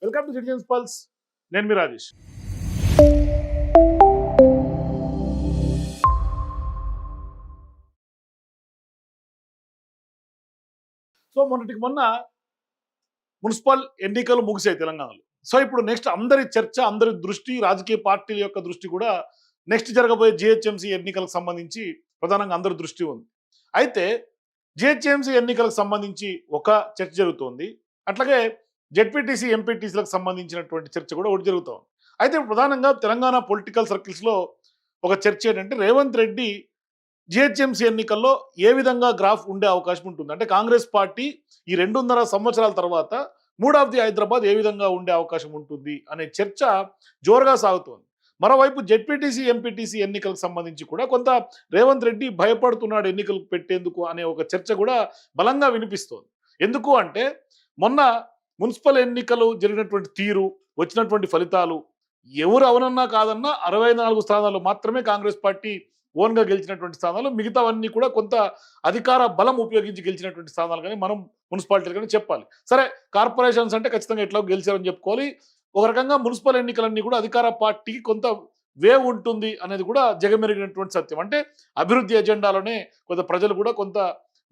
Welcome to citizens pulse. నేను మీ Rajesh. So మొన్నటికి మొన్న మున్సిపల్ ఎన్నికలు ముగిసాయి తెలంగాణలో. సో ఇప్పుడు నెక్స్ట్ అందరి చర్చ, అందరి దృష్టి, రాజకీయ పార్టీల యొక్క దృష్టి కూడా నెక్స్ట్ జరగబోయే జిహెచ్ఎంసీ ఎన్నికలకు సంబంధించి ప్రధానంగా అందరి దృష్టి ఉంది. అయితే జిహెచ్ఎంసీ ఎన్నికలకు సంబంధించి ఒక చర్చ జరుగుతోంది. అట్లాగే జెడ్పీటీసీ, ఎంపీటీసీలకు సంబంధించినటువంటి చర్చ కూడా ఒకటి జరుగుతోంది. అయితే ప్రధానంగా తెలంగాణ పొలిటికల్ సర్కిల్స్లో ఒక చర్చ ఏంటంటే రేవంత్ రెడ్డి జిహెచ్ఎంసీ ఎన్నికల్లో ఏ విధంగా గ్రాఫ్ ఉండే అవకాశం ఉంటుంది, అంటే కాంగ్రెస్ పార్టీ ఈ 2.5 సంవత్సరాల తర్వాత మూడ్ ఆఫ్ ది హైదరాబాద్ ఏ విధంగా ఉండే అవకాశం ఉంటుంది అనే చర్చ జోరుగా సాగుతోంది. మరోవైపు జెడ్పీటీసీ, ఎంపీటీసీ ఎన్నికలకు సంబంధించి కూడా కొంత రేవంత్ రెడ్డి భయపడుతున్నాడు ఎన్నికలు పెట్టేందుకు అనే ఒక చర్చ కూడా బలంగా వినిపిస్తోంది. ఎందుకు అంటే మొన్న మున్సిపల్ ఎన్నికలు జరిగినటువంటి తీరు, వచ్చినటువంటి ఫలితాలు, ఎవరు అవునన్నా కాదన్నా 64 స్థానాలు మాత్రమే కాంగ్రెస్ పార్టీ ఓన్గా గెలిచినటువంటి స్థానాలు, మిగతావన్నీ కూడా కొంత అధికార బలం ఉపయోగించి గెలిచినటువంటి స్థానాలు కానీ మనం మున్సిపాలిటీలు కానీ చెప్పాలి. సరే, కార్పొరేషన్స్ అంటే ఖచ్చితంగా ఎట్లా గెలిచారని చెప్పుకోవాలి. ఒక రకంగా మున్సిపల్ ఎన్నికలన్నీ కూడా అధికార పార్టీకి కొంత వేవ్ ఉంటుంది అనేది కూడా జగమెరిగినటువంటి సత్యం. అంటే అభివృద్ధి ఎజెండాలోనే కొంత ప్రజలు కూడా కొంత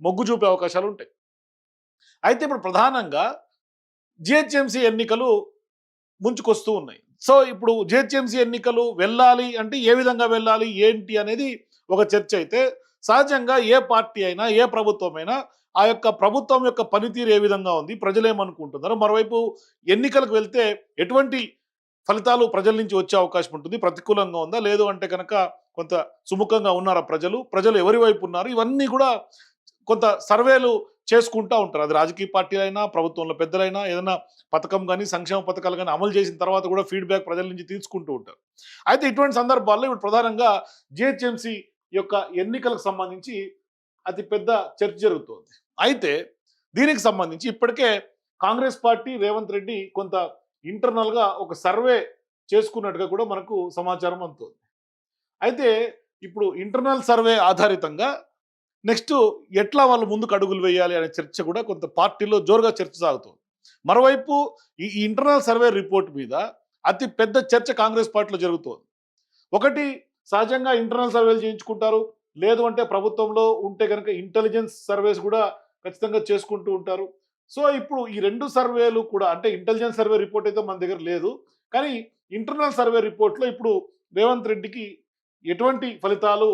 మొగ్గు చూపే అవకాశాలు ఉంటాయి. అయితే ఇప్పుడు ప్రధానంగా జిహెచ్ఎంసీ ఎన్నికలు ముంచుకొస్తూ ఉన్నాయి. సో ఇప్పుడు జిహెచ్ఎంసీ ఎన్నికలు వెళ్ళాలి అంటే ఏ విధంగా వెళ్ళాలి, ఏంటి అనేది ఒక చర్చ. అయితే సహజంగా ఏ పార్టీ అయినా, ఏ ప్రభుత్వమైనా ఆ యొక్క ప్రభుత్వం యొక్క పనితీరు ఏ విధంగా ఉంది, ప్రజలు ఏమనుకుంటున్నారు, మరోవైపు ఎన్నికలకు వెళ్తే ఎటువంటి ఫలితాలు ప్రజల నుంచి వచ్చే అవకాశం ఉంటుంది, ప్రతికూలంగా ఉందా, లేదు అంటే కనుక కొంత సుముఖంగా ఉన్నారా ప్రజలు ఎవరి వైపు ఉన్నారు, ఇవన్నీ కూడా కొంత సర్వేలు చేసుకుంటూ ఉంటారు. అది రాజకీయ పార్టీలైనా, ప్రభుత్వంలో పెద్దలైనా, ఏదైనా పథకం కానీ, సంక్షేమ పథకాలు కానీ అమలు చేసిన తర్వాత కూడా ఫీడ్బ్యాక్ ప్రజల నుంచి తీసుకుంటూ ఉంటారు. అయితే ఇటువంటి సందర్భాల్లో ఇప్పుడు ప్రధానంగా జిహెచ్ఎంసీ యొక్క ఎన్నికలకు సంబంధించి అతి పెద్ద చర్చ జరుగుతోంది. అయితే దీనికి సంబంధించి ఇప్పటికే కాంగ్రెస్ పార్టీ, రేవంత్ రెడ్డి కొంత ఇంటర్నల్గా ఒక సర్వే చేసుకున్నట్టుగా కూడా మనకు సమాచారం అందుతోంది. అయితే ఇప్పుడు ఇంటర్నల్ సర్వే ఆధారితంగా నెక్స్ట్ ఎట్లా వాళ్ళు ముందుకు అడుగులు వేయాలి అనే చర్చ కూడా కొంత పార్టీలో జోరుగా చర్చ సాగుతుంది. మరోవైపు ఈ ఇంటర్నల్ సర్వే రిపోర్ట్ మీద అతి పెద్ద చర్చ కాంగ్రెస్ పార్టీలో జరుగుతోంది. ఒకటి, సహజంగా ఇంటర్నల్ సర్వేలు చేయించుకుంటారు, లేదు అంటే ప్రభుత్వంలో ఉంటే కనుక ఇంటెలిజెన్స్ సర్వేస్ కూడా ఖచ్చితంగా చేసుకుంటూ ఉంటారు. సో ఇప్పుడు ఈ 2 సర్వేలు కూడా, అంటే ఇంటెలిజెన్స్ సర్వే రిపోర్ట్ అయితే మన దగ్గర లేదు, కానీ ఇంటర్నల్ సర్వే రిపోర్ట్లో ఇప్పుడు రేవంత్ రెడ్డికి ఎటువంటి ఫలితాలు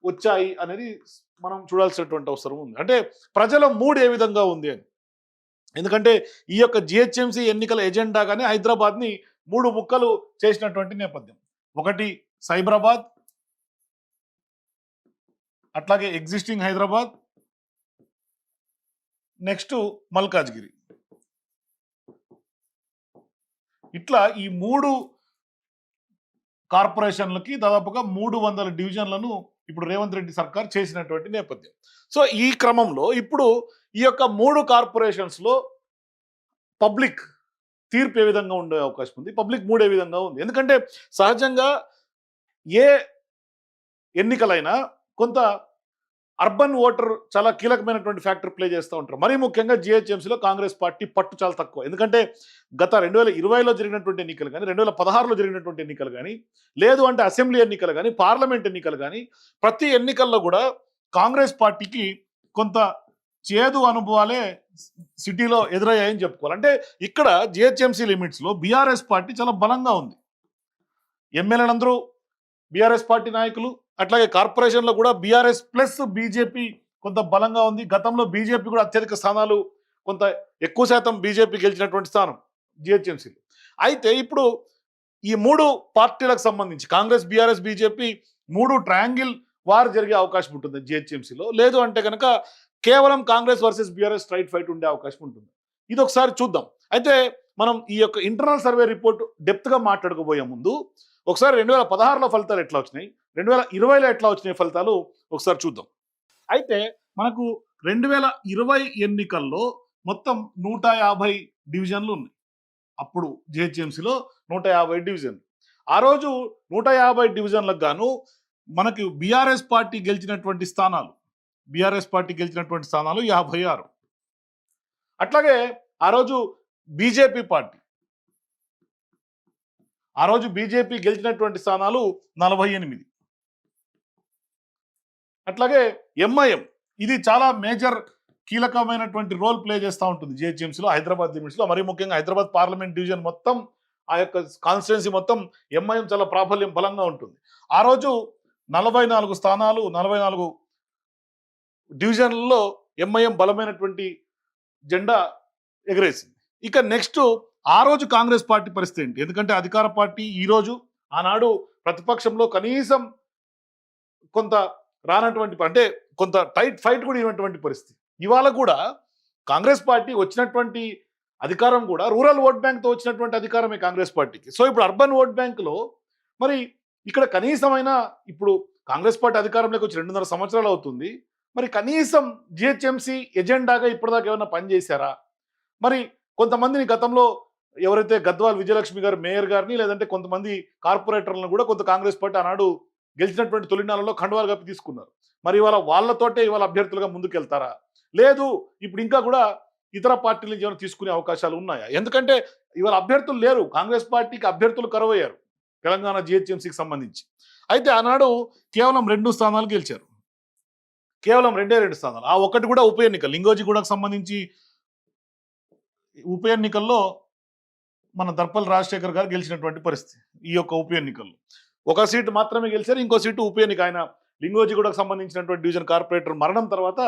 వచ్చాయి అనేది మనం చూడాల్సినటువంటి అవసరం ఉంది. అంటే ప్రజల మూడ్ ఏ విధంగా ఉంది అని. ఎందుకంటే ఈ యొక్క జిహెచ్ఎంసీ ఎన్నికల ఎజెండా కానీ హైదరాబాద్ని 3 ముక్కలు చేసినటువంటి నేపథ్యం. ఒకటి సైబరాబాద్, అట్లాగే ఎగ్జిస్టింగ్ హైదరాబాద్, నెక్స్ట్ మల్కాజ్గిరి. ఇట్లా ఈ 3 కార్పొరేషన్లకి దాదాపుగా 300 డివిజన్లను ఇప్పుడు రేవంత్ రెడ్డి సర్కార్ చేసినటువంటి నేపథ్యం. సో ఈ క్రమంలో ఇప్పుడు ఈ యొక్క 3 కార్పొరేషన్స్లో పబ్లిక్ తీర్పు ఏ విధంగా ఉండే అవకాశం ఉంది, పబ్లిక్ మూడ్ ఏ విధంగా ఉంది. ఎందుకంటే సహజంగా ఏ ఎన్నికలైనా కొంత అర్బన్ ఓటర్ చాలా కీలకమైనటువంటి ఫ్యాక్టర్ ప్లే చేస్తూ ఉంటారు. మరీ ముఖ్యంగా జిహెచ్ఎంసీలో కాంగ్రెస్ పార్టీ పట్టు చాలా తక్కువ. ఎందుకంటే గత 2020లో జరిగినటువంటి ఎన్నికలు కానీ, 2016లో జరిగినటువంటి ఎన్నికలు కానీ, లేదు అంటే అసెంబ్లీ ఎన్నికలు కానీ, పార్లమెంట్ ఎన్నికలు కానీ, ప్రతి ఎన్నికల్లో కూడా కాంగ్రెస్ పార్టీకి కొంత చేదు అనుభవాలే సిటీలో ఎదురయ్యాయని చెప్పుకోవాలి. అంటే ఇక్కడ జిహెచ్ఎంసీ లిమిట్స్లో బీఆర్ఎస్ పార్టీ చాలా బలంగా ఉంది. ఎమ్మెల్యేలందరూ బీఆర్ఎస్ పార్టీ నాయకులు, అట్లాగే కార్పొరేషన్లో కూడా బీఆర్ఎస్ ప్లస్ బీజేపీ కొంత బలంగా ఉంది. గతంలో బీజేపీ కూడా అత్యధిక స్థానాలు, కొంత ఎక్కువ శాతం బీజేపీ గెలిచినటువంటి స్థానం జిహెచ్ఎంసీలో. అయితే ఇప్పుడు ఈ 3 పార్టీలకు సంబంధించి Congress, BRS, BJP 3 triangle war జరిగే అవకాశం ఉంటుంది జిహెచ్ఎంసీలో. లేదు అంటే కనుక కేవలం Congress versus BRS straight fight ఉండే అవకాశం ఉంటుంది. ఇది ఒకసారి చూద్దాం. అయితే మనం ఈ యొక్క ఇంటర్నల్ సర్వే రిపోర్ట్ డెప్త్గా మాట్లాడుకోబోయే ముందు ఒకసారి 2016లో ఫలితాలు ఎట్లా వచ్చినాయి, 2020లో ఎట్లా వచ్చినాయి ఫలితాలు ఒకసారి చూద్దాం. అయితే మనకు 2020 ఎన్నికల్లో మొత్తం 150 డివిజన్లు ఉన్నాయి. అప్పుడు జిహెచ్ఎంసీలో 150 డివిజన్లు. ఆ రోజు 150 డివిజన్లకు గాను మనకి బీఆర్ఎస్ పార్టీ గెలిచినటువంటి స్థానాలు 56. అట్లాగే ఆ రోజు బీజేపీ పార్టీ ఆ రోజు బీజేపీ గెలిచినటువంటి స్థానాలు 48. అట్లాగే ఎంఐఎం ఇది చాలా మేజర్ కీలకమైనటువంటి రోల్ ప్లే చేస్తూ ఉంటుంది జిహెచ్ఎంసీలో, హైదరాబాద్ లిమిట్స్లో. మరీ ముఖ్యంగా హైదరాబాద్ పార్లమెంట్ డివిజన్ మొత్తం, ఆ యొక్క కాన్స్టిట్యున్సీ మొత్తం ఎంఐఎం చాలా ప్రాబల్యం బలంగా ఉంటుంది. ఆ రోజు 44 స్థానాలు, 44 డివిజన్లలో ఎంఐఎం బలమైనటువంటి జెండా ఎగరేసింది. ఇక నెక్స్ట్ ఆ రోజు కాంగ్రెస్ పార్టీ పరిస్థితి ఏంటి? ఎందుకంటే అధికార పార్టీ ఈ రోజు, ఆనాడు ప్రతిపక్షంలో కనీసం కొంత రానటువంటి, అంటే కొంత టైట్ ఫైట్ కూడా ఇవ్వనటువంటి పరిస్థితి. ఇవాళ కూడా కాంగ్రెస్ పార్టీ వచ్చినటువంటి అధికారం కూడా రూరల్ ఓట్ బ్యాంక్తో వచ్చినటువంటి అధికారమే కాంగ్రెస్ పార్టీకి. సో ఇప్పుడు అర్బన్ ఓట్ బ్యాంకులో మరి ఇక్కడ కనీసమైన, ఇప్పుడు కాంగ్రెస్ పార్టీ అధికారంలోకి వచ్చి 2.5 సంవత్సరాలు అవుతుంది. మరి కనీసం జిహెచ్ఎంసీ ఎజెండాగా ఇప్పటిదాకా ఏమైనా పనిచేశారా? మరి కొంతమందిని గతంలో ఎవరైతే గద్వాల్ విజయలక్ష్మి గారు మేయర్ గారిని, లేదంటే కొంతమంది కార్పొరేటర్లను కూడా కొంత కాంగ్రెస్ పార్టీ ఆనాడు గెలిచినటువంటి తొలినాళ్ళలో ఖండవాలు కప్పి తీసుకున్నారు. మరి ఇవాళ వాళ్ళతోటే ఇవాళ అభ్యర్థులుగా ముందుకెళ్తారా? లేదు ఇప్పుడు ఇంకా కూడా ఇతర పార్టీల నుంచి ఏమైనా తీసుకునే అవకాశాలు ఉన్నాయా? ఎందుకంటే ఇవాళ అభ్యర్థులు లేరు, కాంగ్రెస్ పార్టీకి అభ్యర్థులు కరువయ్యారు తెలంగాణ జిహెచ్ఎంసీకి సంబంధించి. అయితే ఆనాడు కేవలం 2 స్థానాలు గెలిచారు, కేవలం 2 స్థానాలు. ఆ ఒక్కటి కూడా ఉప ఎన్నిక, లింగోజిగూడకు సంబంధించి ఉప ఎన్నికల్లో మన దర్పల్ రాజశేఖర్ గారు గెలిచినటువంటి పరిస్థితి. ఈ యొక్క ఉప ఎన్నికల్లో ఒక సీటు మాత్రమే గెలిచారు, ఇంకో సీటు ఉప ఎన్నిక. ఆయన లింగోజిగూడకు సంబంధించినటువంటి డివిజన్ కార్పొరేటర్ మరణం తర్వాత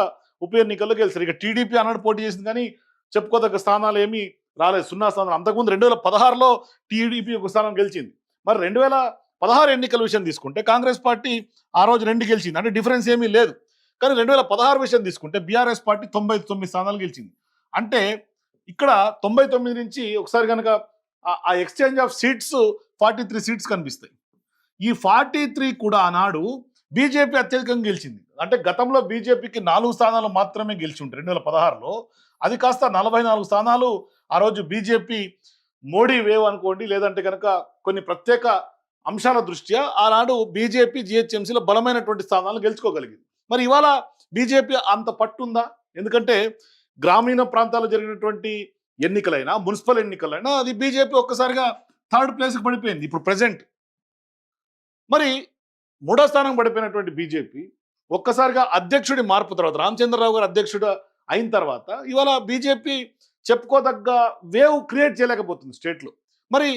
ఉప ఎన్నికల్లో గెలిచారు. ఇక టీడీపీ అన్నాడు పోటీ చేసింది, కానీ చెప్పుకోదగ్గ స్థానాలు ఏమీ రాలేదు, 0 స్థానాలు. అంతకుముందు 2016లో టీడీపీ ఒక స్థానం గెలిచింది. మరి 2016 ఎన్నికల విషయం తీసుకుంటే కాంగ్రెస్ పార్టీ ఆ రోజు 2 గెలిచింది, అంటే డిఫరెన్స్ ఏమీ లేదు. కానీ 2016 విషయం తీసుకుంటే బీఆర్ఎస్ పార్టీ 99 స్థానాలు గెలిచింది. అంటే ఇక్కడ 99 నుంచి ఒకసారి కనుక ఆ ఎక్స్చేంజ్ ఆఫ్ సీట్స్ 43 సీట్స్ కనిపిస్తాయి. ఈ 43 కూడా ఆనాడు బీజేపీ అత్యధికంగా గెలిచింది. అంటే గతంలో బీజేపీకి 4 స్థానాలు మాత్రమే గెలిచి ఉంటాయి 2016లో, అది కాస్త 44 స్థానాలు ఆ రోజు బీజేపీ మోడీ వేవ్ అనుకోండి, లేదంటే కనుక కొన్ని ప్రత్యేక అంశాల దృష్ట్యా ఆనాడు బీజేపీ జిహెచ్ఎంసీలో బలమైనటువంటి స్థానాలు గెలుచుకోగలిగింది. మరి ఇవాళ బీజేపీ అంత పట్టుందా? ఎందుకంటే గ్రామీణ ప్రాంతాల్లో జరిగినటువంటి ఎన్నికలైనా, మున్సిపల్ ఎన్నికలైనా అది బీజేపీ ఒక్కసారిగా 3rd ప్లేస్కి పడిపోయింది ఇప్పుడు ప్రజెంట్. మరి 3వ స్థానం పడిపోయినటువంటి బీజేపీ ఒక్కసారిగా అధ్యక్షుడి మార్పు తర్వాత, రామచంద్రరావు గారు అధ్యక్షుడు అయిన తర్వాత ఇవాళ బీజేపీ చెప్పుకోదగ్గ వేవ్ క్రియేట్ చేయలేకపోతుంది స్టేట్లో. మరి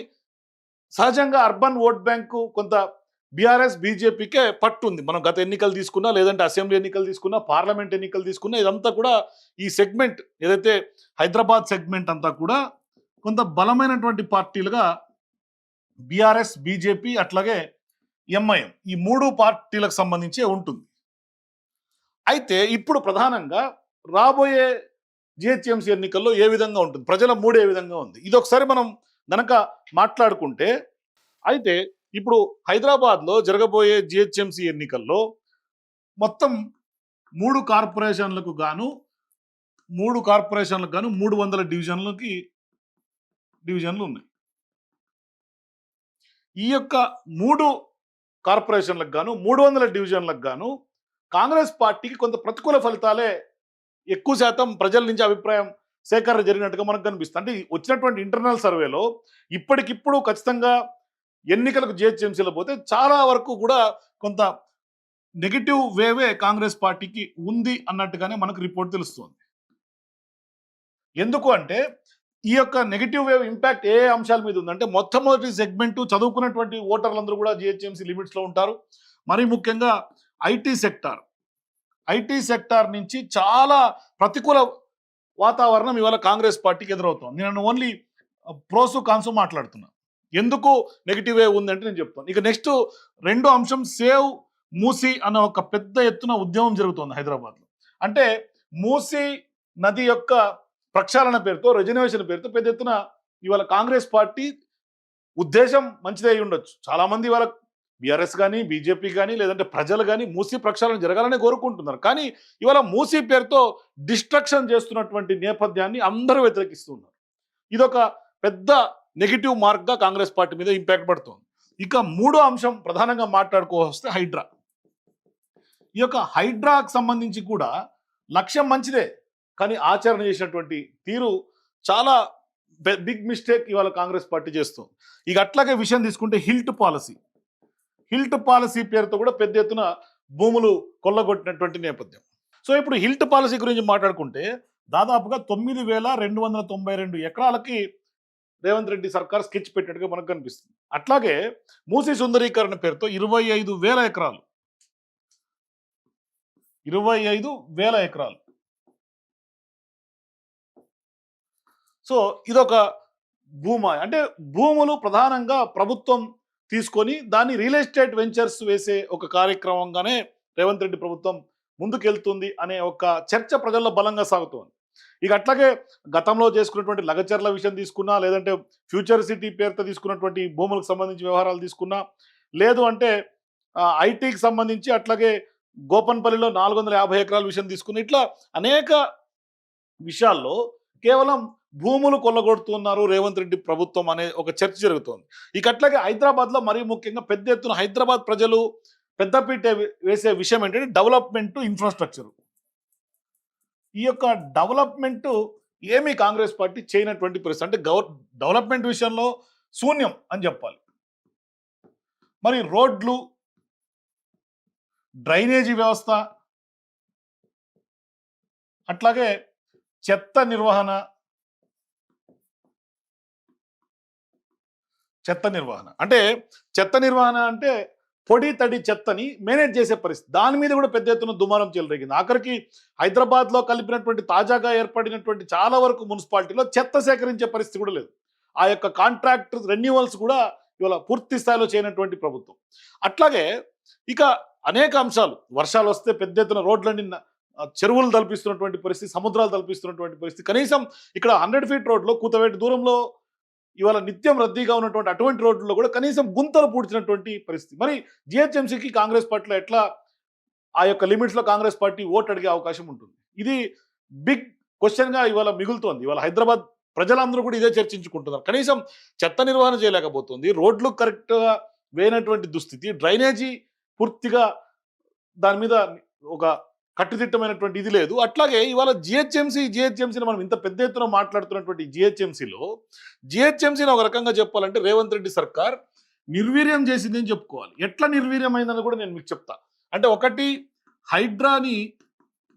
సహజంగా అర్బన్ ఓట్ బ్యాంకు కొంత బీఆర్ఎస్ బీజేపీకే పట్టుంది. మనం గత ఎన్నికలు తీసుకున్నా, లేదంటే అసెంబ్లీ ఎన్నికలు తీసుకున్నా, పార్లమెంట్ ఎన్నికలు తీసుకున్నా, ఇదంతా కూడా ఈ సెగ్మెంట్ ఏదైతే హైదరాబాద్ సెగ్మెంట్ అంతా కూడా కొంత బలమైనటువంటి పార్టీలుగా బీఆర్ఎస్, బీజేపీ అట్లాగే ఎంఐఎం, ఈ 3 పార్టీలకు సంబంధించే ఉంటుంది. అయితే ఇప్పుడు ప్రధానంగా రాబోయే జిహెచ్ఎంసీ ఎన్నికల్లో ఏ విధంగా ఉంటుంది, ప్రజల మూడు ఏ విధంగా ఉంది, ఇది ఒకసారి మనం గనక మాట్లాడుకుంటే, అయితే ఇప్పుడు హైదరాబాద్లో జరగబోయే జిహెచ్ఎంసీ ఎన్నికల్లో మొత్తం 3 కార్పొరేషన్లకు గాను 300 డివిజన్లు ఉన్నాయి. ఈ యొక్క 3 కార్పొరేషన్లకు గాను 300 డివిజన్లకు గాను కాంగ్రెస్ పార్టీకి కొంత ప్రతికూల ఫలితాలే ఎక్కువ శాతం ప్రజల నుంచి అభిప్రాయం సేకరణ జరిగినట్టుగా మనకు కనిపిస్తుంది. అంటే వచ్చినటువంటి ఇంటర్నల్ సర్వేలో ఇప్పటికిప్పుడు ఖచ్చితంగా ఎన్నికలకు జిహెచ్ఎంసీలో పోతే చాలా వరకు కూడా కొంత నెగిటివ్ వేవే కాంగ్రెస్ పార్టీకి ఉంది అన్నట్టుగానే మనకు రిపోర్ట్ తెలుస్తుంది. ఎందుకు అంటే ఈ యొక్క నెగిటివ్ వేవ్ ఇంపాక్ట్ ఏ అంశాల మీద ఉందంటే, మొట్టమొదటి సెగ్మెంట్ చదువుకున్నటువంటి ఓటర్లందరూ కూడా జిహెచ్ఎంసీ లిమిట్స్లో ఉంటారు. మరీ ముఖ్యంగా ఐటీ సెక్టార్ నుంచి చాలా ప్రతికూల వాతావరణం ఇవాళ కాంగ్రెస్ పార్టీకి ఎదురవుతుంది. నేను ఓన్లీ ప్రోసు కాన్సు మాట్లాడుతున్నా. ఎందుకు నెగిటివ్ వేవ్ ఉందంటే నేను చెప్తాను. ఇక నెక్స్ట్ 2 అంశం, సేవ్ మూసీ అన్న ఒక పెద్ద ఎత్తున ఉద్యమం జరుగుతుంది హైదరాబాద్లో. అంటే మూసీ నది యొక్క ప్రక్షాళన పేరుతో, రెజర్వేషన్ పేరుతో పెద్ద ఎత్తున ఇవాళ కాంగ్రెస్ పార్టీ ఉద్దేశం మంచిదే అయి ఉండొచ్చు. చాలామంది ఇవాళ బీఆర్ఎస్ కానీ, బీజేపీ కానీ, లేదంటే ప్రజలు కానీ మూసీ ప్రక్షాళన జరగాలని కోరుకుంటున్నారు. కానీ ఇవాళ మూసీ పేరుతో డిస్ట్రక్షన్ చేస్తున్నటువంటి నేపథ్యాన్ని అందరూ వ్యతిరేకిస్తున్నారు. ఇదొక పెద్ద నెగిటివ్ మార్క్గా కాంగ్రెస్ పార్టీ మీద ఇంపాక్ట్ పడుతుంది. ఇక 3వ అంశం ప్రధానంగా మాట్లాడుకోవస్తే హైడ్రా. ఈ యొక్క హైడ్రాకు సంబంధించి కూడా లక్ష్యం మంచిదే, కానీ ఆచరణ చేసినటువంటి తీరు చాలా బిగ్ మిస్టేక్ ఇవాళ కాంగ్రెస్ పార్టీ చేస్తుంది. ఇక అట్లాగే విషయం తీసుకుంటే హిల్ట్ పాలసీ పేరుతో కూడా పెద్ద ఎత్తున భూములు కొల్లగొట్టినటువంటి నేపథ్యం. సో ఇప్పుడు హిల్ట్ పాలసీ గురించి మాట్లాడుకుంటే దాదాపుగా 9,292 ఎకరాలకి రేవంత్ రెడ్డి సర్కార్ స్కెచ్ పెట్టినట్టుగా మనకు కనిపిస్తుంది. అట్లాగే మూసీ సుందరీకరణ పేరుతో 25,000 ఎకరాలు 25,000 ఎకరాలు. సో ఇదొక అంటే భూములు ప్రధానంగా ప్రభుత్వం తీసుకొని దాన్ని రియల్ ఎస్టేట్ వెంచర్స్ వేసే ఒక కార్యక్రమంగానే రేవంత్ రెడ్డి ప్రభుత్వం ముందుకెళ్తుంది అనే ఒక చర్చ ప్రజల్లో బలంగా సాగుతోంది. ఇక అట్లాగే గతంలో చేసుకున్నటువంటి లగచర్ల విషయం తీసుకున్నా, లేదంటే ఫ్యూచర్ సిటీ పేరుతో తీసుకున్నటువంటి భూములకు సంబంధించి వ్యవహారాలు తీసుకున్నా, లేదు అంటే ఐటీకి సంబంధించి అట్లాగే గోపన్పల్లిలో 450 ఎకరాల విషయం తీసుకున్న, ఇట్లా అనేక విషయాల్లో కేవలం భూములు కొల్లగొడుతున్నారు రేవంత్ రెడ్డి ప్రభుత్వం అనే ఒక చర్చ జరుగుతోంది. ఇక అట్లాగే హైదరాబాద్లో మరీ ముఖ్యంగా పెద్ద ఎత్తున హైదరాబాద్ ప్రజలు పెద్దపీట వేసే విషయం ఏంటంటే డెవలప్మెంట్, ఇన్ఫ్రాస్ట్రక్చర్. ఈ యొక్క డెవలప్మెంట్ ఏమీ కాంగ్రెస్ పార్టీ చేయనటువంటి పరిస్థితి. అంటే డెవలప్మెంట్ విషయంలో శూన్యం అని చెప్పాలి. మరి రోడ్లు, డ్రైనేజీ వ్యవస్థ, అట్లాగే చెత్త నిర్వహణ అంటే పొడి తడి చెత్తని మేనేజ్ చేసే పరిస్థితి. దాని మీద కూడా పెద్ద ఎత్తున దుమారం చెలరేగింది. ఆఖరికి హైదరాబాద్లో కలిపినటువంటి తాజాగా ఏర్పడినటువంటి చాలా వరకు మున్సిపాలిటీలో చెత్త సేకరించే పరిస్థితి కూడా లేదు. ఆ యొక్క కాంట్రాక్ట్ రెన్యువల్స్ కూడా ఇవాళ పూర్తి స్థాయిలో చేయనటువంటి ప్రభుత్వం. అట్లాగే ఇక అనేక అంశాలు, వర్షాలు వస్తే పెద్ద ఎత్తున రోడ్లన్నీ చెరువులు తలపిస్తున్నటువంటి పరిస్థితి, సముద్రాలు తలపిస్తున్నటువంటి పరిస్థితి. కనీసం ఇక్కడ 100 ఫీట్ రోడ్లో కూతవేటి దూరంలో ఇవాళ నిత్యం రద్దీగా ఉన్నటువంటి అటువంటి రోడ్లలో కూడా కనీసం గుంతలు పూడ్చినటువంటి పరిస్థితి. మరి జిహెచ్ఎంసీకి కాంగ్రెస్ పార్టీలో ఎట్లా ఆ యొక్క లిమిట్స్లో కాంగ్రెస్ పార్టీ ఓటు అడిగే అవకాశం ఉంటుంది? ఇది బిగ్ క్వశ్చన్గా ఇవాళ మిగులుతోంది. ఇవాళ హైదరాబాద్ ప్రజలందరూ కూడా ఇదే చర్చించుకుంటున్నారు. కనీసం చెత్త నిర్వహణ చేయలేకపోతుంది, రోడ్లు కరెక్ట్గా వేయనటువంటి దుస్థితి, డ్రైనేజీ పూర్తిగా దాని మీద ఒక కట్టుదిట్టమైనటువంటి ఇది లేదు. అట్లాగే ఇవాళ జిహెచ్ఎంసీని మనం ఇంత పెద్ద ఎత్తున మాట్లాడుతున్నటువంటి జిహెచ్ఎంసీని ఒక రకంగా చెప్పాలంటే రేవంత్ రెడ్డి సర్కార్ నిర్వీర్యం చేసిందని చెప్పుకోవాలి. ఎట్లా నిర్వీర్యమైందని కూడా నేను మీకు చెప్తా. అంటే ఒకటి, హైడ్రాని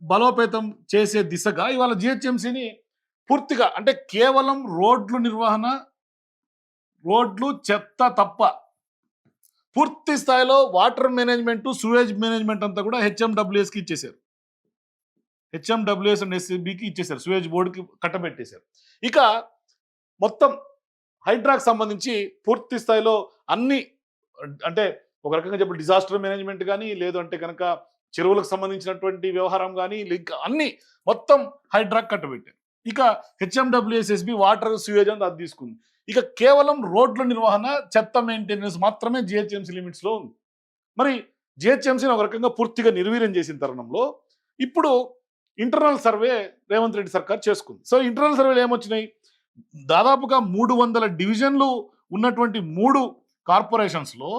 బలోపేతం చేసే దిశగా ఇవాళ జిహెచ్ఎంసీని పూర్తిగా, అంటే కేవలం రోడ్లు నిర్వహణ, రోడ్లు చెత్త తప్ప పూర్తి స్థాయిలో వాటర్ మేనేజ్మెంట్, సూవేజ్ మేనేజ్మెంట్ అంతా కూడా హెచ్ఎండబ్ల్యూఎస్కి ఇచ్చేశారు. హెచ్ఎండబ్ల్యూఎస్ అండ్ ఎస్సీబీకి ఇచ్చేశారు, సూవేజ్ బోర్డుకి కట్టబెట్టేశారు. ఇక మొత్తం హైడ్రాకి సంబంధించి పూర్తి స్థాయిలో అన్ని, అంటే ఒక రకంగా చెప్పి డిజాస్టర్ మేనేజ్మెంట్ కానీ, లేదు అంటే కనుక చెరువులకు సంబంధించినటువంటి వ్యవహారం కానీ, అన్ని మొత్తం హైడ్రాక్ కట్టబెట్టారు. ఇక హెచ్ఎండబ్ల్యూఎస్ఎస్బి వాటర్, సూవేజ్ అని అది తీసుకుంది. ఇక కేవలం రోడ్ల నిర్వహణ, చెత్త మెయింటెనెన్స్ మాత్రమే జిహెచ్ఎంసీ లిమిట్స్లో ఉంది. మరి జిహెచ్ఎంసీని ఒక రకంగా పూర్తిగా నిర్వీర్యం చేసిన తరుణంలో ఇప్పుడు ఇంటర్నల్ సర్వే రేవంత్ రెడ్డి సర్కార్ చేసుకుంది. సో ఇంటర్నల్ సర్వేలు ఏమొచ్చినాయి? దాదాపుగా 300 డివిజన్లు ఉన్నటువంటి 3 కార్పొరేషన్స్లో,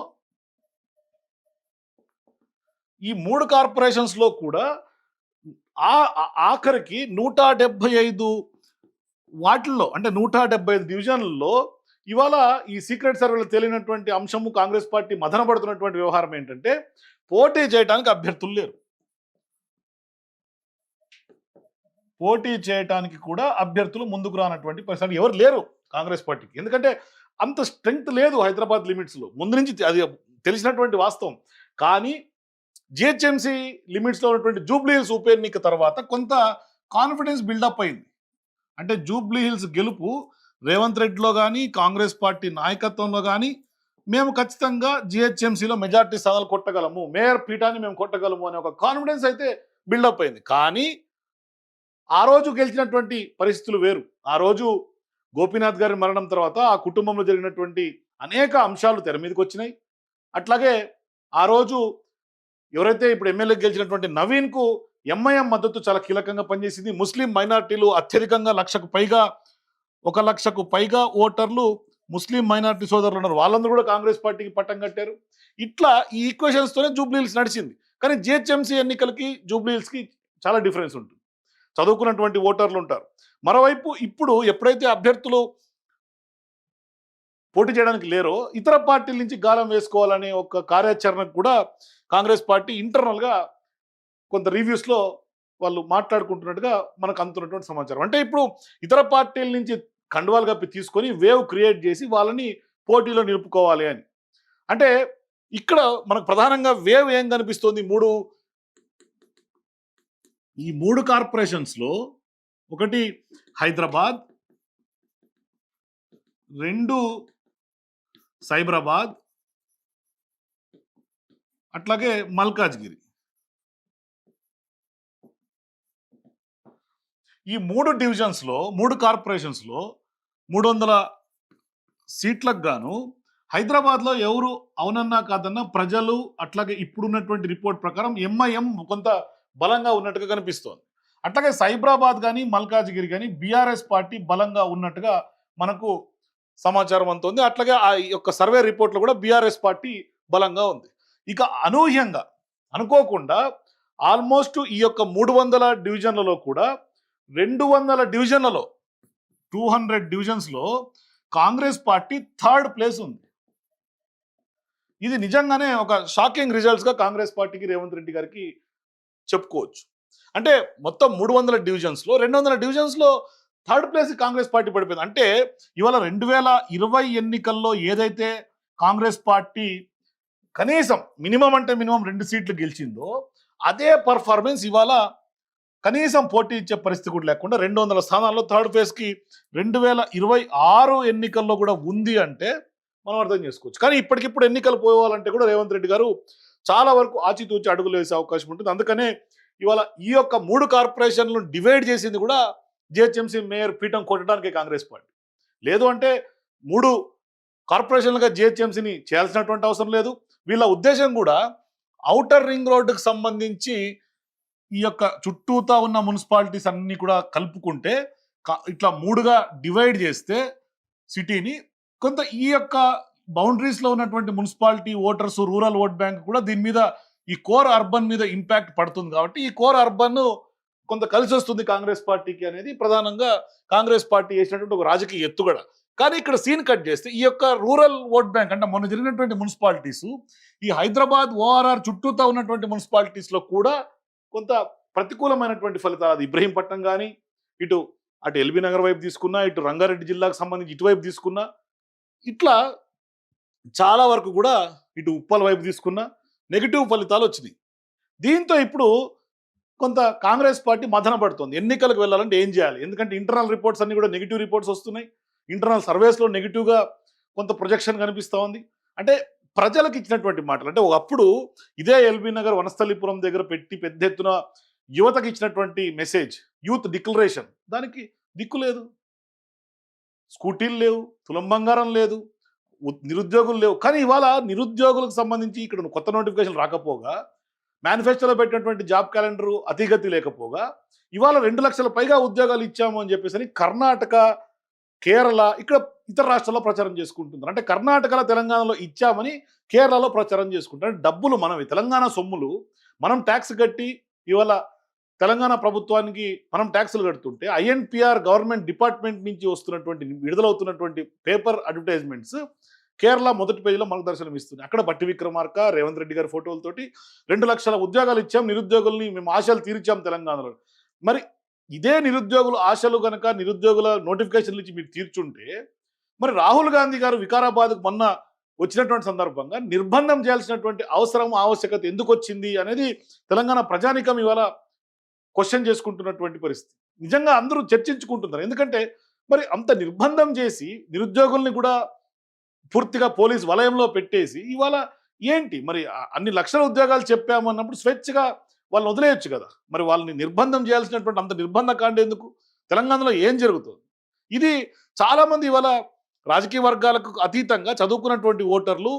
ఈ 3 కార్పొరేషన్స్లో కూడా ఆఖరికి 175 వాటిల్లో, అంటే 175 డివిజన్లలో ఇవాళ ఈ సీక్రెట్ సర్వేలో తేలినటువంటి అంశము, కాంగ్రెస్ పార్టీ మదన పడుతున్నటువంటి వ్యవహారం ఏంటంటే పోటీ చేయడానికి అభ్యర్థులు లేరు. పోటీ చేయడానికి కూడా అభ్యర్థులు ముందుకు రానటువంటి పరిస్థితి. ఎవరు లేరు కాంగ్రెస్ పార్టీకి, ఎందుకంటే అంత స్ట్రెంగ్త్ లేదు హైదరాబాద్ లిమిట్స్లో. ముందు నుంచి అది తెలిసినటువంటి వాస్తవం. కానీ జిహెచ్ఎంసీ లిమిట్స్లో ఉన్నటువంటి జూబ్లీ హిల్స్ ఉప ఎన్నిక తర్వాత కొంత కాన్ఫిడెన్స్ బిల్డప్ అయింది. అంటే జూబ్లీ హిల్స్ గెలుపు రేవంత్ రెడ్డిలో కానీ, కాంగ్రెస్ పార్టీ నాయకత్వంలో కానీ, మేము ఖచ్చితంగా జిహెచ్ఎంసీలో మెజార్టీ స్థానాలు కొట్టగలము, మేయర్ పీఠాన్ని మేము కొట్టగలము అనే ఒక కాన్ఫిడెన్స్ అయితే బిల్డప్ అయింది. కానీ ఆ రోజు గెలిచినటువంటి పరిస్థితులు వేరు. ఆ రోజు గోపీనాథ్ గారి మరణం తర్వాత ఆ కుటుంబంలో జరిగినటువంటి అనేక అంశాలు తెర మీదకి వచ్చినాయి. అట్లాగే ఆ రోజు ఎవరైతే ఇప్పుడు ఎమ్మెల్యే గెలిచినటువంటి నవీన్కు ఎంఐఎం మద్దతు చాలా కీలకంగా పనిచేసింది. ముస్లిం మైనార్టీలు అత్యధికంగా 1,00,000కు పైగా ఓటర్లు ముస్లిం మైనార్టీ సోదరులు ఉన్నారు. వాళ్ళందరూ కూడా కాంగ్రెస్ పార్టీకి పట్టం కట్టారు. ఇట్లా ఈ ఈక్వేషన్స్తోనే జూబ్లీ హిల్స్ నడిచింది. కానీ జిహెచ్ఎంసీ ఎన్నికలకి జూబ్లీ హిల్స్కి చాలా డిఫరెన్స్ ఉంటుంది. చదువుకున్నటువంటి ఓటర్లు ఉంటారు. మరోవైపు ఇప్పుడు ఎప్పుడైతే అభ్యర్థులు పోటీ చేయడానికి లేరో ఇతర పార్టీల నుంచి గాలం వేసుకోవాలనే ఒక కార్యాచరణకు కూడా కాంగ్రెస్ పార్టీ ఇంటర్నల్గా కొంత రివ్యూస్లో వాళ్ళు మాట్లాడుకుంటున్నట్టుగా మనకు అందుతున్నటువంటి సమాచారం. అంటే ఇప్పుడు ఇతర పార్టీల నుంచి కండువాలు కప్పి తీసుకొని వేవ్ క్రియేట్ చేసి వాళ్ళని పోటీలో నిలుపుకోవాలి అని. అంటే ఇక్కడ మనకు ప్రధానంగా వేవ్ ఏం కనిపిస్తోంది? ఈ మూడు కార్పొరేషన్స్లో ఒకటి హైదరాబాద్, 2 సైబరాబాద్, అట్లాగే మల్కాజ్గిరి. ఈ 3 డివిజన్స్లో 3 కార్పొరేషన్స్లో 300 సీట్లకు గాను హైదరాబాద్లో ఎవరు అవునన్నా కాదన్నా ప్రజలు అట్లాగే ఇప్పుడున్నటువంటి రిపోర్ట్ ప్రకారం ఎంఐఎం కొంత బలంగా ఉన్నట్టుగా కనిపిస్తోంది. అట్లాగే సైబరాబాద్ కానీ మల్కాజ్గిరి కానీ బీఆర్ఎస్ పార్టీ బలంగా ఉన్నట్టుగా మనకు సమాచారం అందుతోంది. అట్లాగే ఆ యొక్క సర్వే రిపోర్ట్లో కూడా బీఆర్ఎస్ పార్టీ బలంగా ఉంది. ఇక అనూహ్యంగా అనుకోకుండా ఆల్మోస్ట్ ఈ యొక్క 300 డివిజన్లలో కూడా 200 డివిజన్లలో 200 డివిజన్స్లో కాంగ్రెస్ పార్టీ 3rd ప్లేస్ ఉంది. ఇది నిజంగానే ఒక షాకింగ్ రిజల్ట్స్గా కాంగ్రెస్ పార్టీకి, రేవంత్ రెడ్డి గారికి చెప్పుకోవచ్చు. అంటే మొత్తం 300 డివిజన్స్లో 200 డివిజన్స్లో 3rd ప్లేస్ కాంగ్రెస్ పార్టీ పడిపోయింది. అంటే ఇవాళ 2020 ఎన్నికల్లో ఏదైతే కాంగ్రెస్ పార్టీ కనీసం మినిమం అంటే మినిమం 2 సీట్లు గెలిచిందో అదే పర్ఫార్మెన్స్ ఇవాళ కనీసం పోటీ ఇచ్చే పరిస్థితి కూడా లేకుండా 200 స్థానాల్లో 3rd ప్లేస్కి 2026 ఎన్నికల్లో కూడా ఉంది అంటే మనం అర్థం చేసుకోవచ్చు. కానీ ఇప్పటికిప్పుడు ఎన్నికలు పోవాలంటే కూడా రేవంత్ రెడ్డి గారు చాలా వరకు ఆచితూచి అడుగులు వేసే అవకాశం ఉంటుంది. అందుకనే ఇవాళ ఈ యొక్క 3 కార్పొరేషన్లను డివైడ్ చేసింది కూడా జిహెచ్ఎంసీ మేయర్ పీఠం కొట్టడానికి కాంగ్రెస్ పార్టీ. లేదు అంటే 3 కార్పొరేషన్లుగా జిహెచ్ఎంసీని చేయాల్సినటువంటి అవసరం లేదు. వీళ్ళ ఉద్దేశం కూడా ఔటర్ రింగ్ రోడ్డుకు సంబంధించి ఈ యొక్క చుట్టూతా ఉన్న మున్సిపాలిటీస్ అన్ని కూడా కలుపుకుంటే ఇట్లా 3గా డివైడ్ చేస్తే సిటీని కొంత ఈ యొక్క బౌండరీస్లో ఉన్నటువంటి municipality voters, rural vote bank కూడా దీని మీద ఈ కోర్ అర్బన్ మీద ఇంపాక్ట్ పడుతుంది. కాబట్టి ఈ కోర్ అర్బన్ కొంత కలిసి వస్తుంది కాంగ్రెస్ పార్టీకి అనేది ప్రధానంగా కాంగ్రెస్ పార్టీ చేసినటువంటి ఒక రాజకీయ ఎత్తుగడ. కానీ ఇక్కడ సీన్ కట్ చేస్తే ఈ యొక్క రూరల్ ఓట్ బ్యాంక్ అంటే మొన్న జరిగినటువంటి మున్సిపాలిటీస్ ఈ హైదరాబాద్ ఓఆర్ఆర్ చుట్టూతా ఉన్నటువంటి మున్సిపాలిటీస్లో కూడా కొంత ప్రతికూలమైనటువంటి ఫలితాలు. అది ఇబ్రహీంపట్నం కానీ అటు ఎల్బీ నగర్ వైపు తీసుకున్నా, ఇటు రంగారెడ్డి జిల్లాకు సంబంధించి ఇటువైపు తీసుకున్నా, ఇట్లా చాలా వరకు కూడా ఇటు ఉప్పల్ వైపు తీసుకున్నా నెగిటివ్ ఫలితాలు వచ్చినాయి. దీంతో ఇప్పుడు కొంత కాంగ్రెస్ పార్టీ మదన పడుతుంది. ఎన్నికలకు వెళ్ళాలంటే ఏం చేయాలి? ఎందుకంటే ఇంటర్నల్ రిపోర్ట్స్ అన్ని కూడా నెగిటివ్ రిపోర్ట్స్ వస్తున్నాయి. ఇంటర్నల్ సర్వేస్లో నెగిటివ్గా కొంత ప్రొజెక్షన్ కనిపిస్తూ ఉంది. అంటే ప్రజలకు ఇచ్చినటువంటి మాటలు అంటే ఒకప్పుడు ఇదే ఎల్బీ నగర్ వనస్థలిపురం దగ్గర పెట్టి పెద్ద ఎత్తున యువతకు ఇచ్చినటువంటి మెసేజ్ యూత్ డిక్లరేషన్, దానికి దిక్కు లేదు. స్కూటీలు లేవు, తులం బంగారం లేదు, నిరుద్యోగులు లేవు. కానీ ఇవాళ నిరుద్యోగులకు సంబంధించి ఇక్కడ కొత్త నోటిఫికేషన్ రాకపోగా, మేనిఫెస్టోలో పెట్టినటువంటి జాబ్ క్యాలెండర్ అతిగతి లేకపోగా ఇవాళ 2 లక్షల పైగా ఉద్యోగాలు ఇచ్చాము అని చెప్పేసి కర్ణాటక, కేరళ, ఇక్కడ ఇతర రాష్ట్రాల్లో ప్రచారం చేసుకుంటున్నారు. అంటే కర్ణాటకలో, తెలంగాణలో ఇచ్చామని కేరళలో ప్రచారం చేసుకుంటారు. డబ్బులు మనవి, తెలంగాణ సొమ్ములు మనం ట్యాక్స్ కట్టి ఇవాళ తెలంగాణ ప్రభుత్వానికి మనం ట్యాక్సులు కడుతుంటే ఐఎన్పిఆర్ గవర్నమెంట్ డిపార్ట్మెంట్ నుంచి వస్తున్నటువంటి విడుదలవుతున్నటువంటి పేపర్ అడ్వర్టైజ్మెంట్స్ కేరళ మొదటి పేజీలో మనకు దర్శనం ఇస్తుంది. అక్కడ బట్టి విక్రమార్క, రేవంత్ రెడ్డి గారి ఫోటోలతోటి 2 లక్షల ఉద్యోగాలు ఇచ్చాం, నిరుద్యోగుల్ని మేము ఆశలు తీర్చాం తెలంగాణలో. మరి ఇదే నిరుద్యోగుల ఆశలు కనుక నిరుద్యోగుల నోటిఫికేషన్లు ఇచ్చి మీరు తీర్చుంటే మరి రాహుల్ గాంధీ గారు వికారాబాద్కు మొన్న వచ్చినటువంటి సందర్భంగా నిర్బంధం చేయాల్సినటువంటి అవసరం, ఆవశ్యకత ఎందుకు వచ్చింది అనేది తెలంగాణ ప్రజానికం ఇవాళ క్వశ్చన్ చేసుకుంటున్నటువంటి పరిస్థితి. నిజంగా అందరూ చర్చించుకుంటున్నారు. ఎందుకంటే మరి అంత నిర్బంధం చేసి నిరుద్యోగుల్ని కూడా పూర్తిగా పోలీస్ వలయంలో పెట్టేసి ఇవాళ ఏంటి మరి అన్ని లక్షల ఉద్యోగాలు చెప్పాము అన్నప్పుడు స్వేచ్ఛగా వాళ్ళని వదిలేయచ్చు కదా. మరి వాళ్ళని నిర్బంధం చేయాల్సినటువంటి అంత నిర్బంధ కాండ ఎందుకు? తెలంగాణలో ఏం జరుగుతుంది? ఇది చాలామంది ఇవాళ రాజకీయ వర్గాలకు అతీతంగా చదువుకున్నటువంటి ఓటర్లు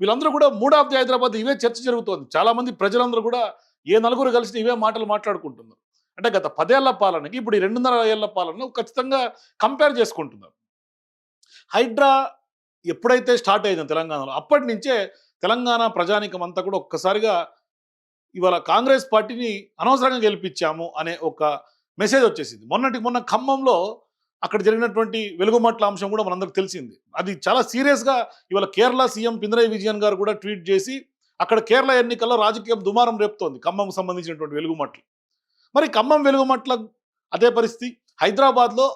వీళ్ళందరూ కూడా మూడ్ ఆఫ్ ది హైదరాబాద్ ఇవే చర్చ జరుగుతోంది. చాలామంది ప్రజలందరూ కూడా ఏ నలుగురు కలిసి ఇవే మాటలు మాట్లాడుకుంటున్నారు. అంటే గత 10 ఏళ్ల పాలనకి ఇప్పుడు ఈ 2.5 ఏళ్ల పాలన ఖచ్చితంగా కంపేర్ చేసుకుంటున్నారు. హైడ్రా ఎప్పుడైతే స్టార్ట్ అయిందో తెలంగాణలో అప్పటి నుంచే తెలంగాణ ప్రజానికం అంతా కూడా ఒక్కసారిగా ఇవాళ కాంగ్రెస్ పార్టీని అనవసరంగా గెలిపించాము అనే ఒక మెసేజ్ వచ్చేసింది. మొన్న ఖమ్మంలో అక్కడ జరిగినటువంటి వెలుగుమట్ల అంశం కూడా మనందరికి తెలిసింది. అది చాలా సీరియస్‌గా ఇవాళ కేరళ సీఎం పినరయి విజయన్ గారు కూడా ట్వీట్ చేసి, అక్కడ కేరళ ఎన్నికల్లో రాజకీయం దుమారం రేపుతోంది ఖమ్మంకు సంబంధించినటువంటి వెలుగుమట్లు. మరి ఖమ్మం వెలుగుమట్ల అదే పరిస్థితి. హైదరాబాద్‌లో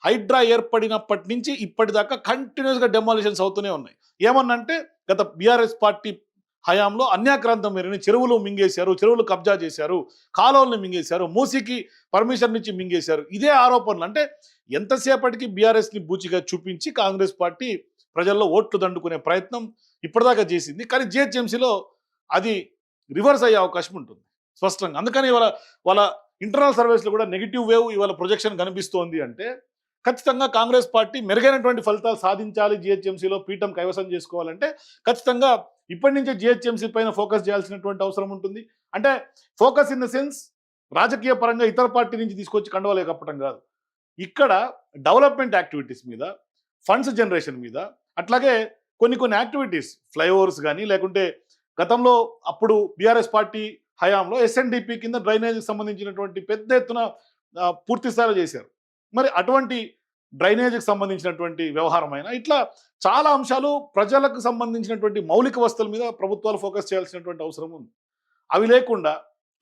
హైడ్రా ఏర్పడినప్పటి నుంచి ఇప్పటిదాకా కంటిన్యూస్‌గా డెమాలిషన్స్ అవుతూనే ఉన్నాయి. ఏమన్నంటే గత బీఆర్ఎస్ పార్టీ హయాంలో అన్యాక్రాంతం మేరని చెరువులు మింగేశారు, చెరువులు కబ్జా చేశారు, కాలువలను మింగేశారు, మూసీకి పర్మిషన్ నుంచి మింగేశారు. ఇదే ఆరోపణలు. అంటే ఎంతసేపటికి బీఆర్ఎస్‌ని బూచిగా చూపించి కాంగ్రెస్ పార్టీ ప్రజల్లో ఓట్లు దండుకునే ప్రయత్నం ఇప్పటిదాకా చేసింది. కానీ జీహెచ్ఎంసీలో అది రివర్స్ అయ్యే అవకాశం ఉంటుంది స్పష్టంగా. అందుకని ఇవాళ వాళ్ళ ఇంటర్నల్ సర్వేస్‌లో కూడా నెగెటివ్ వేవ్ ఇవాళ ప్రొజెక్షన్ కనిపిస్తోంది అంటే ఖచ్చితంగా కాంగ్రెస్ పార్టీ మెరుగైనటువంటి ఫలితాలు సాధించాలి, జీహెచ్ఎంసీలో పీఠం కైవసం చేసుకోవాలంటే ఖచ్చితంగా ఇప్పటి నుంచే జీహెచ్ఎంసీ పైన ఫోకస్ చేయాల్సినటువంటి అవసరం ఉంటుంది. అంటే ఫోకస్ ఇన్ ద సెన్స్ రాజకీయ పరంగా ఇతర పార్టీ నుంచి తీసుకొచ్చి కండవలే కప్పటం కాదు. ఇక్కడ డెవలప్మెంట్ యాక్టివిటీస్ మీద, ఫండ్స్ జనరేషన్ మీద, అట్లాగే కొన్ని కొన్ని యాక్టివిటీస్ ఫ్లైఓవర్స్ కానీ లేకుంటే గతంలో అప్పుడు బీఆర్ఎస్ పార్టీ హయాంలో ఎస్ఎన్డిపి కింద డ్రైనేజీకి సంబంధించినటువంటి పెద్ద ఎత్తున పూర్తి స్థాయిలో చేశారు. మరి అటువంటి డ్రైనేజీకి సంబంధించినటువంటి వ్యవహారమైన ఇట్లా చాలా అంశాలు ప్రజలకు సంబంధించినటువంటి మౌలిక వస్తువుల మీద ప్రభుత్వాలు ఫోకస్ చేయాల్సినటువంటి అవసరం ఉంది. అవి లేకుండా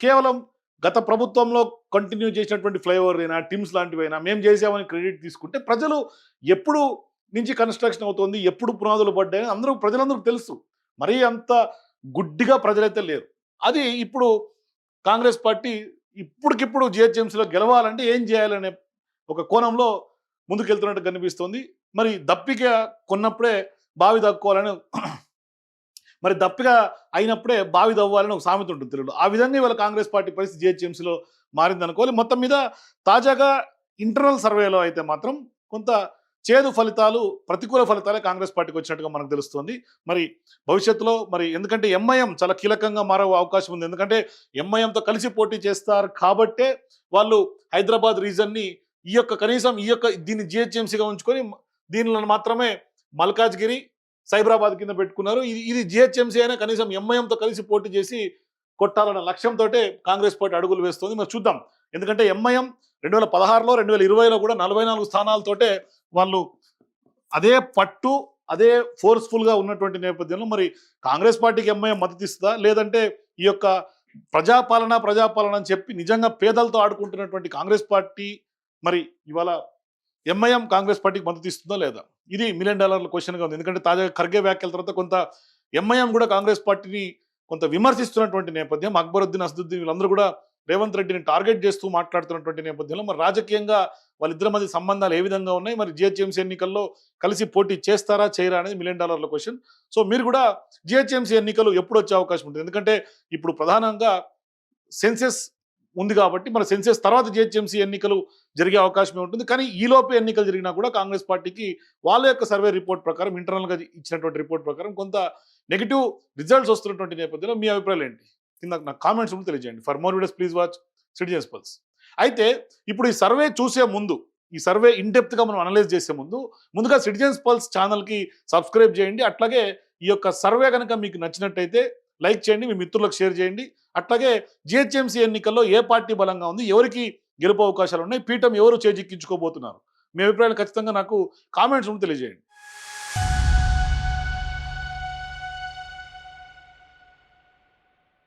కేవలం గత ప్రభుత్వంలో కంటిన్యూ చేసినటువంటి ఫ్లైఓవర్ అయినా టిమ్స్ లాంటివైనా మేము చేసామని క్రెడిట్ తీసుకుంటే ప్రజలు ఎప్పుడు నుంచి కన్స్ట్రక్షన్ అవుతుంది, ఎప్పుడు పునాదులు పడ్డాయని ప్రజలందరూ తెలుసు. మరీ అంత గుడ్డిగా ప్రజలైతే లేరు. అది ఇప్పుడు కాంగ్రెస్ పార్టీ ఇప్పటికిప్పుడు జీహెచ్ఎంసీలో గెలవాలంటే ఏం చేయాలనే ఒక కోణంలో ముందుకెళ్తున్నట్టు కనిపిస్తోంది. మరి దప్పిక కొన్నప్పుడే బావి దక్కోవాలని మరి దప్పిక అయినప్పుడే బావి దవ్వాలని ఒక సామెత ఉంటుంది తెలుగులో. ఆ విధంగా ఇవాళ కాంగ్రెస్ పార్టీ పరిస్థితి జీహెచ్ఎంసీలో మారిందనుకోవాలి. మొత్తం మీద తాజాగా ఇంటర్నల్ సర్వేలో అయితే మాత్రం కొంత చేదు ఫలితాలు, ప్రతికూల ఫలితాలే కాంగ్రెస్ పార్టీకి వచ్చినట్టుగా మనకు తెలుస్తుంది. మరి భవిష్యత్తులో మరి ఎందుకంటే ఎంఐఎం చాలా కీలకంగా మారే అవకాశం ఉంది. ఎందుకంటే ఎంఐఎంతో కలిసి పోటీ చేస్తారు కాబట్టే వాళ్ళు హైదరాబాద్ రీజన్ని కనీసం దీన్ని జీహెచ్ఎంసీగా ఉంచుకొని దీనిలో మాత్రమే మల్కాజ్గిరి, సైబరాబాద్ కింద పెట్టుకున్నారు. ఇది జీహెచ్ఎంసీ అయినా కనీసం ఎంఐఎంతో కలిసి పోటీ చేసి కొట్టాలన్న లక్ష్యంతో కాంగ్రెస్ పార్టీ అడుగులు వేస్తుంది. మరి చూద్దాం. ఎందుకంటే ఎంఐఎం 2016లో 2020లో కూడా 44 స్థానాలతోటే వాళ్ళు అదే పట్టు, అదే ఫోర్స్ఫుల్గా ఉన్నటువంటి నేపథ్యంలో మరి కాంగ్రెస్ పార్టీకి ఎంఐఎం మద్దతు ఇస్తుందా, లేదంటే ప్రజాపాలన అని చెప్పి నిజంగా పేదలతో ఆడుకుంటున్నటువంటి కాంగ్రెస్ పార్టీ మరి ఇవాళ ఎంఐఎం కాంగ్రెస్ పార్టీకి మద్దతు ఇస్తుందా లేదా? ఇది $1 మిలియన్ క్వశ్చన్గా ఉంది. ఎందుకంటే తాజాగా ఖర్గే వ్యాఖ్యల తర్వాత కొంత ఎంఐఎం కూడా కాంగ్రెస్ పార్టీని కొంత విమర్శిస్తున్నటువంటి నేపథ్యం. అక్బరుద్దీన్, అసదుద్దీన్ వీళ్ళందరూ కూడా రేవంత్ రెడ్డిని టార్గెట్ చేస్తూ మాట్లాడుతున్నటువంటి నేపథ్యంలో మరి రాజకీయంగా వాళ్ళిద్దరి మధ్య సంబంధాలు ఏ విధంగా ఉన్నాయి, మరి జీహెచ్ఎంసీ ఎన్నికల్లో కలిసి పోటీ చేస్తారా చేయరా అనేది $1 మిలియన్ క్వశ్చన్. సో మీరు కూడా జీహెచ్ఎంసీ ఎన్నికలు ఎప్పుడు వచ్చే అవకాశం ఉంటుంది? ఎందుకంటే ఇప్పుడు ప్రధానంగా సెన్సెస్ ఉంది కాబట్టి మన సెన్సెస్ తర్వాత జీహెచ్ఎంసీ ఎన్నికలు జరిగే అవకాశమే ఉంటుంది. కానీ ఈలోపే ఎన్నికలు జరిగినా కూడా కాంగ్రెస్ పార్టీకి వాళ్ళ యొక్క సర్వే రిపోర్ట్ ప్రకారం, ఇంటర్నల్గా ఇచ్చినటువంటి రిపోర్ట్ ప్రకారం కొంత నెగిటివ్ రిజల్ట్స్ వస్తున్నటువంటి నేపథ్యంలో మీ అభిప్రాయాలు ఏంటి? కింద నాకు కామెంట్స్ కూడా తెలియజేయండి. For more videos please watch citizens pulse. అయితే ఇప్పుడు ఈ సర్వే చూసే ముందు, ఈ సర్వే ఇన్డెప్త్గా మనం అనలైజ్ చేసే ముందుగా సిటిజన్స్ పల్స్ ఛానల్కి సబ్స్క్రైబ్ చేయండి. అట్లాగే ఈ యొక్క సర్వే కనుక మీకు నచ్చినట్టయితే లైక్ చేయండి, మీ మిత్రులకు షేర్ చేయండి. అట్లాగే జీహెచ్ఎంసీ ఎన్నికల్లో ఏ పార్టీ బలంగా ఉంది, ఎవరికి గెలుపు అవకాశాలు ఉన్నాయి, పీఠం ఎవరు చేజిక్కించుకోబోతున్నారు, మీ అభిప్రాయాలు ఖచ్చితంగా నాకు కామెంట్స్ తెలియజేయండి.